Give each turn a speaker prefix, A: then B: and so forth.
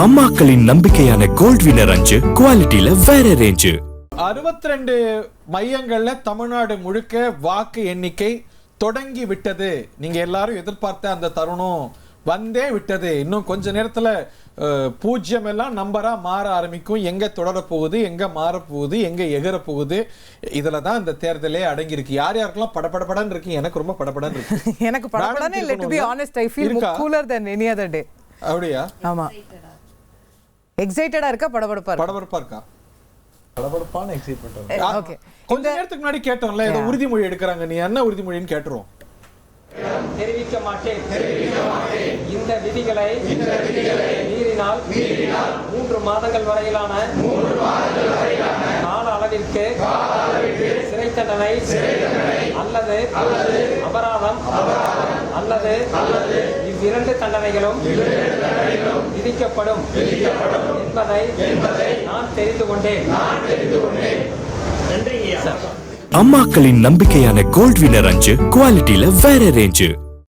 A: அம்மாக்களின் நம்பிக்கையான கோல்ட் வினர் அஞ்சு குவாலிட்டியில வேற ரேஞ்சு.
B: 62 மையங்கள்ல தமிழ்நாடு முழுக்க வாக்கு எண்ணிக்கை தொடங்கி விட்டது. நீங்க எல்லாரும் எதிர்பார்த்த அந்த தருணம் வந்தே விட்டது. இன்னும் கொஞ்ச நேரத்துல 0 எல்லாம் நம்பரா மாற ஆரம்பிக்கும். எங்க தொடர போகுது, எங்க மாற போகுது, எங்க எகர போகுது, இதுலதான் இந்த தேர்தலே அடங்கி இருக்கு. யார் யாருக்கெல்லாம் படபடன்னு இருக்கு? எனக்கு ரொம்ப படபடன்னு இருக்கு.
C: எனக்கு படபடன்னு இல்ல, to be honest I feel cooler than any other day.
B: அப்படியா?
C: ஆமா, எக்ஸைட்டடா இருக்கா, படபடப்பா
B: இருக்கா? படபடப்பான எக்ஸைட்மென்ட். ஓகே, கொஞ்ச நேரத்துக்கு முன்னாடி கேட்டோம்ல, ஏதோ உறுதிமொழி எடுக்கறாங்க. நீ என்ன உறுதிமொழின்னு கேட்றோம்.
D: தெரிவிக்க மாட்டேன். இந்த விதிகளை மீறினால் 3 மாதங்கள் வரையிலான கால அளவிற்கு சிறை தண்டனை அல்லது அபராதம் அல்லது இவ்விரண்டு தண்டனைகளும் விதிக்கப்படும் என்பதை நான் தெரிந்து கொண்டேன்.
A: அம்மாக்களின் நம்பிக்கையான கோல்ட் வினர் அஞ்சு குவாலிட்டியில வேற ரேஞ்சு.